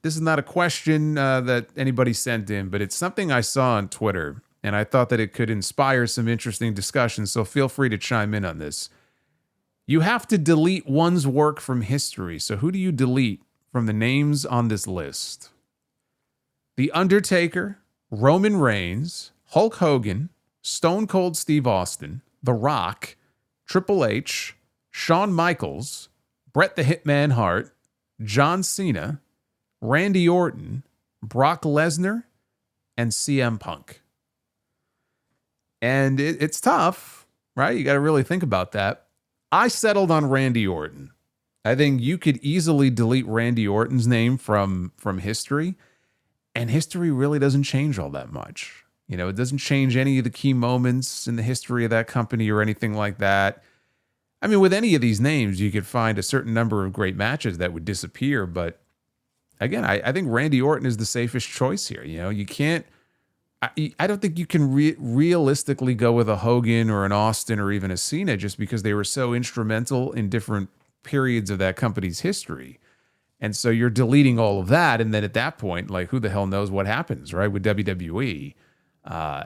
This is not a question that anybody sent in, but it's something I saw on Twitter, and I thought that it could inspire some interesting discussion, so feel free to chime in on this. You have to delete one's work from history, so who do you delete from the names on this list? The Undertaker, Roman Reigns, Hulk Hogan, Stone Cold Steve Austin, The Rock, Triple H, Shawn Michaels, Bret the Hitman Hart, John Cena, Randy Orton, Brock Lesnar, and CM Punk. And it's tough, right? You got to really think about that. I settled on Randy Orton. I think you could easily delete Randy Orton's name from history, and history really doesn't change all that much. You know, it doesn't change any of the key moments in the history of that company or anything like that. I mean, with any of these names, you could find a certain number of great matches that would disappear, but again, I think Randy Orton is the safest choice here. You know, you can't, I don't think you can realistically go with a Hogan or an Austin or even a Cena just because they were so instrumental in different periods of that company's history. And so you're deleting all of that. And then at that point, like, who the hell knows what happens, right? With WWE,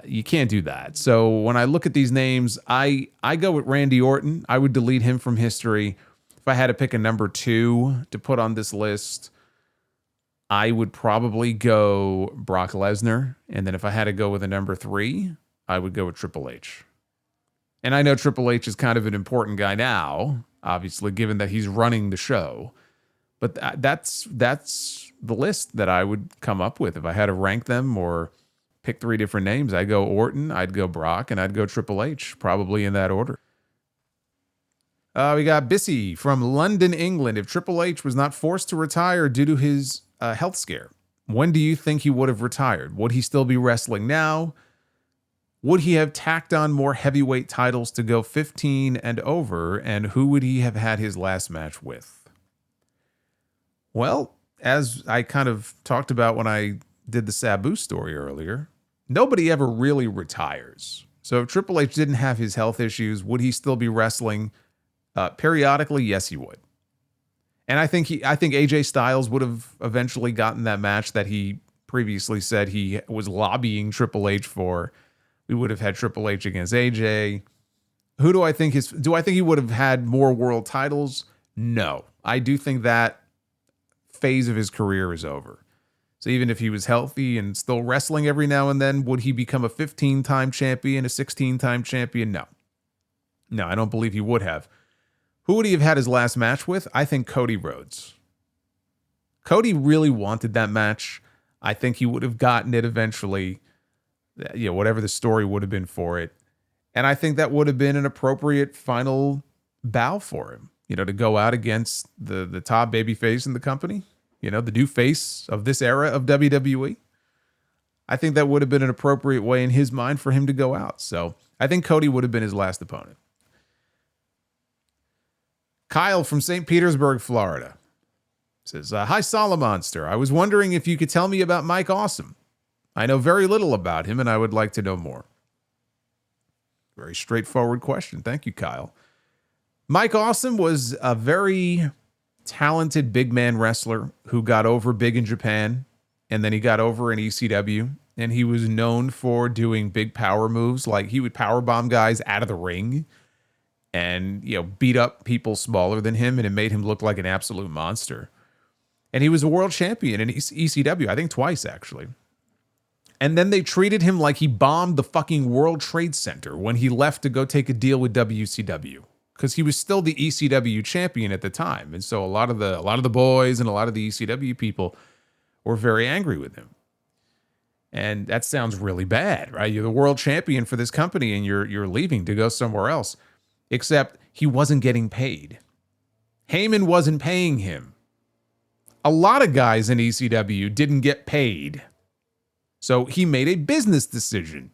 you can't do that. So when I look at these names, I go with Randy Orton. I would delete him from history. If I had to pick a number 2 to put on this list, I would probably go Brock Lesnar. And then if I had to go with a number 3, I would go with Triple H. And I know Triple H is kind of an important guy now, obviously, given that he's running the show. But that's the list that I would come up with. If I had to rank them or pick 3 different names, I'd go Orton, I'd go Brock, and I'd go Triple H, probably in that order. We got Bissy from London, England. If Triple H was not forced to retire due to his health scare, when do you think he would have retired? Would he still be wrestling now? Would he have tacked on more heavyweight titles to go 15 and over? And who would he have had his last match with? Well, as I kind of talked about when I did the Sabu story earlier, nobody ever really retires. So if Triple H didn't have his health issues, would he still be wrestling? Periodically, yes, he would. And I think AJ Styles would have eventually gotten that match that he previously said he was lobbying Triple H for. We would have had Triple H against AJ. Who do I think he would have had more world titles? No. I do think that phase of his career is over. So even if he was healthy and still wrestling every now and then, would he become a 15-time champion, a 16-time champion? No. No, I don't believe he would have. Who would he have had his last match with? I think Cody Rhodes. Cody really wanted that match. I think he would have gotten it eventually. You know, whatever the story would have been for it. And I think that would have been an appropriate final bow for him, you know, to go out against the top babyface in the company, you know, the new face of this era of WWE. I think that would have been an appropriate way in his mind for him to go out. So I think Cody would have been his last opponent. Kyle from St. Petersburg, Florida says, hi, Solomonster. I was wondering if you could tell me about Mike Awesome. I know very little about him, and I would like to know more. Very straightforward question. Thank you, Kyle. Mike Awesome was a very talented big man wrestler who got over big in Japan, and then he got over in ECW, and he was known for doing big power moves, like he would powerbomb guys out of the ring and, you know, beat up people smaller than him, and it made him look like an absolute monster. And he was a world champion in ECW, I think twice, actually. And then they treated him like he bombed the fucking World Trade Center when he left to go take a deal with WCW, because he was still the ECW champion at the time. And so a lot of the boys and a lot of the ECW people were very angry with him. And that sounds really bad, right? You're the world champion for this company and you're leaving to go somewhere else. Except he wasn't getting paid. Heyman wasn't paying him. A lot of guys in ECW didn't get paid. So he made a business decision,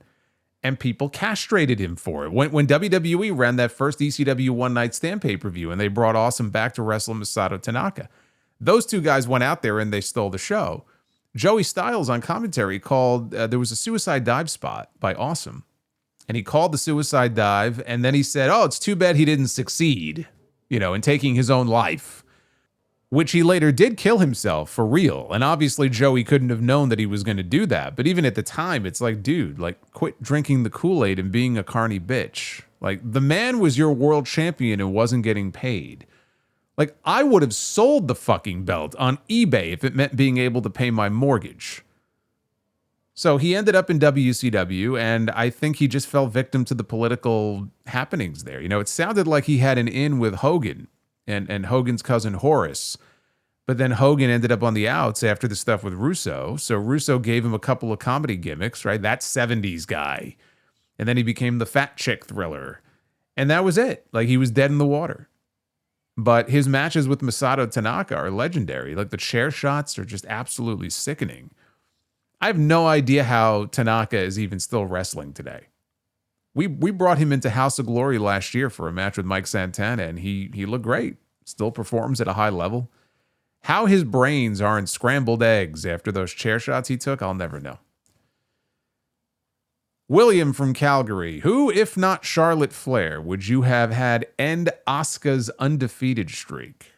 and people castrated him for it. When WWE ran that first ECW One Night Stand pay-per-view, and they brought Awesome back to wrestle Masato Tanaka, those two guys went out there and they stole the show. Joey Styles on commentary called, there was a suicide dive spot by Awesome, and he called the suicide dive, and then he said, oh, it's too bad he didn't succeed, you know, in taking his own life. which he later did kill himself for real. And obviously Joey couldn't have known that he was going to do that. But even at the time, it's like, dude, like quit drinking the Kool-Aid and being a carny bitch. Like the man was your world champion and wasn't getting paid. Like I would have sold the fucking belt on eBay if it meant being able to pay my mortgage. So he ended up in WCW, and I think he just fell victim to the political happenings there. You know, it sounded like he had an in with Hogan and Hogan's cousin Horace. But then Hogan ended up on the outs after the stuff with Russo. So Russo gave him a couple of comedy gimmicks, right? That 70s guy. And then he became the fat chick thriller. And that was it. Like he was dead in the water. But his matches with Masato Tanaka are legendary. Like the chair shots are just absolutely sickening. I have no idea how Tanaka is even still wrestling today. We brought him into House of Glory last year for a match with Mike Santana, and he looked great. Still performs at a high level. How his brains aren't scrambled eggs after those chair shots he took, I'll never know. William from Calgary. Who, if not Charlotte Flair, would you have had end Asuka's undefeated streak?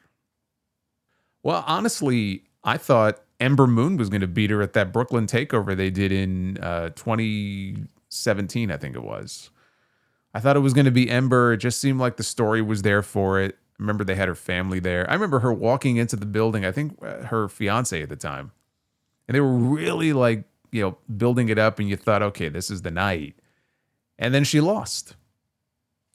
Well, honestly, I thought Ember Moon was going to beat her at that Brooklyn takeover they did in 2017, I think it was. I thought it was going to be Ember. It just seemed like the story was there for it. I remember they had her family there. I remember her walking into the building, I think her fiance at the time. And they were really like, you know, building it up, and you thought, okay, this is the night. And then she lost.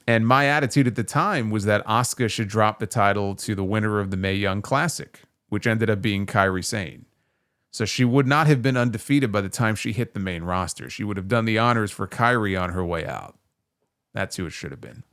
And my attitude at the time was that Asuka should drop the title to the winner of the Mae Young Classic, which ended up being Kairi Sane. So she would not have been undefeated by the time she hit the main roster. She would have done the honors for Kairi on her way out. That's who it should have been.